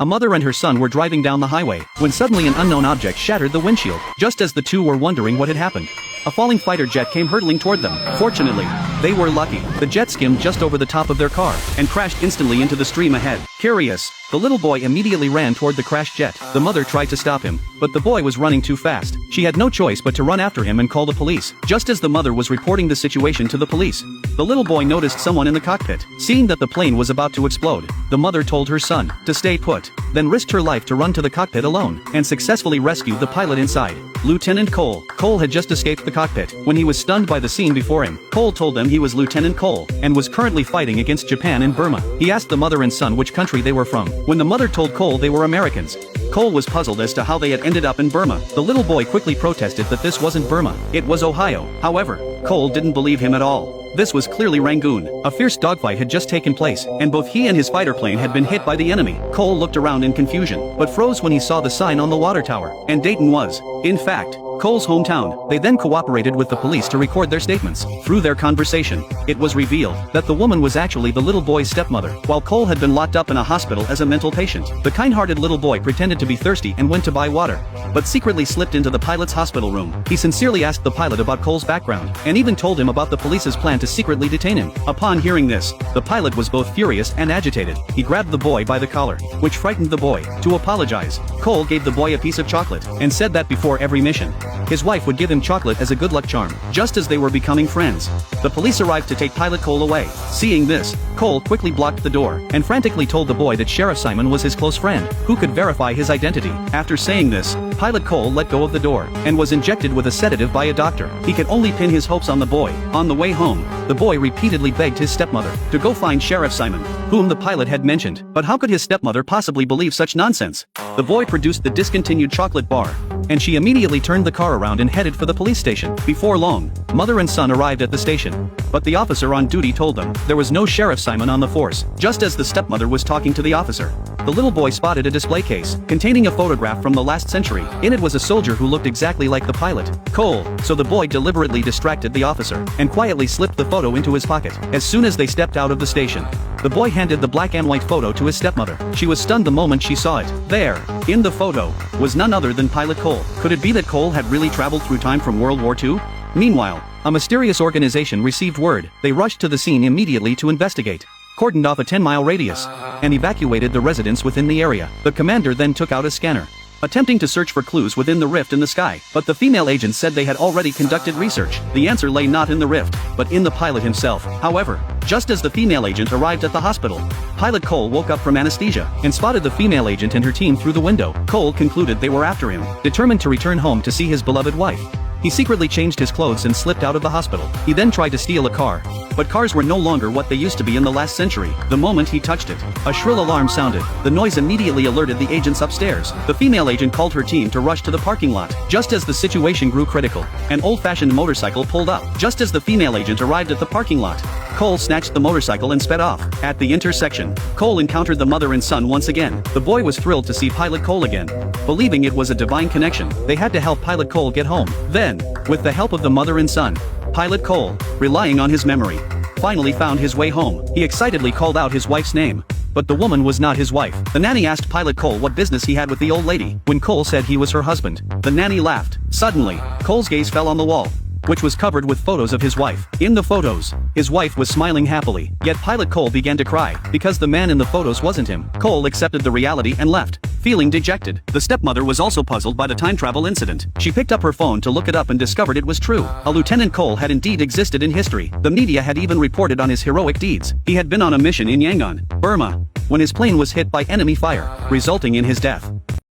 A mother and her son were driving down the highway, when suddenly an unknown object shattered the windshield, just as the two were wondering what had happened. A falling fighter jet came hurtling toward them. Fortunately, they were lucky. The jet skimmed just over the top of their car, and crashed instantly into the stream ahead. Curious, the little boy immediately ran toward the crashed jet. The mother tried to stop him, but the boy was running too fast. She had no choice but to run after him and call the police. Just as the mother was reporting the situation to the police, the little boy noticed someone in the cockpit. Seeing that the plane was about to explode, the mother told her son to stay put, then risked her life to run to the cockpit alone, and successfully rescued the pilot inside. Lieutenant Cole. Cole had just escaped the cockpit when he was stunned by the scene before him. Cole told them he was Lieutenant Cole, and was currently fighting against Japan in Burma. He asked the mother and son which country they were from. When the mother told Cole they were Americans, Cole was puzzled as to how they had ended up in Burma. The little boy quickly protested that this wasn't Burma, it was Ohio. However, Cole didn't believe him at all. This was clearly Rangoon. A fierce dogfight had just taken place, and both he and his fighter plane had been hit by the enemy. Cole looked around in confusion, but froze when he saw the sign on the water tower, and Dayton was, in fact, Cole's hometown. They then cooperated with the police to record their statements. Through their conversation, it was revealed that the woman was actually the little boy's stepmother, while Cole had been locked up in a hospital as a mental patient. The kind-hearted little boy pretended to be thirsty and went to buy water, but secretly slipped into the pilot's hospital room. He sincerely asked the pilot about Cole's background, and even told him about the police's plan to secretly detain him. Upon hearing this, the pilot was both furious and agitated. He grabbed the boy by the collar, which frightened the boy. To apologize, Cole gave the boy a piece of chocolate, and said that before every mission, his wife would give him chocolate as a good luck charm. Just as they were becoming friends, the police arrived to take Pilot Cole away. Seeing this, Cole quickly blocked the door, and frantically told the boy that Sheriff Simon was his close friend, who could verify his identity. After saying this, Pilot Cole let go of the door, and was injected with a sedative by a doctor. He could only pin his hopes on the boy. On the way home, the boy repeatedly begged his stepmother to go find Sheriff Simon, whom the pilot had mentioned. But how could his stepmother possibly believe such nonsense? The boy produced the discontinued chocolate bar, and she immediately turned the car around and headed for the police station. Before long, mother and son arrived at the station, but the officer on duty told them there was no Sheriff Simon on the force. Just as the stepmother was talking to the officer, the little boy spotted a display case containing a photograph from the last century. In it was a soldier who looked exactly like the pilot, Cole. So the boy deliberately distracted the officer, and quietly slipped the photo into his pocket. As soon as they stepped out of the station, the boy handed the black and white photo to his stepmother. She was stunned the moment she saw it. There, in the photo, was none other than Pilot Cole. Could it be that Cole had really traveled through time from World War II? Meanwhile, a mysterious organization received word. They rushed to the scene immediately to investigate, cordoned off a 10-mile radius, and evacuated the residents within the area. The commander then took out a scanner, attempting to search for clues within the rift in the sky, but the female agents said they had already conducted research. The answer lay not in the rift, but in the pilot himself. However, just as the female agent arrived at the hospital, Pilot Cole woke up from anesthesia, and spotted the female agent and her team through the window. Cole concluded they were after him. Determined to return home to see his beloved wife, he secretly changed his clothes and slipped out of the hospital. He then tried to steal a car, but cars were no longer what they used to be in the last century. The moment he touched it, a shrill alarm sounded. The noise immediately alerted the agents upstairs. The female agent called her team to rush to the parking lot. Just as the situation grew critical, an old-fashioned motorcycle pulled up. Just as the female agent arrived at the parking lot, Cole snatched the motorcycle and sped off. At the intersection, Cole encountered the mother and son once again. The boy was thrilled to see Pilot Cole again. Believing it was a divine connection, they had to help Pilot Cole get home. Then, with the help of the mother and son, Pilot Cole, relying on his memory, finally found his way home. He excitedly called out his wife's name, but the woman was not his wife. The nanny asked Pilot Cole what business he had with the old lady. When Cole said he was her husband, the nanny laughed. Suddenly, Cole's gaze fell on the wall, which was covered with photos of his wife. In the photos, his wife was smiling happily, yet Pilot Cole began to cry, because the man in the photos wasn't him. Cole accepted the reality and left, feeling dejected. The stepmother was also puzzled by the time travel incident. She picked up her phone to look it up and discovered it was true. A Lieutenant Cole had indeed existed in history. The media had even reported on his heroic deeds. He had been on a mission in Yangon, Burma, when his plane was hit by enemy fire, resulting in his death.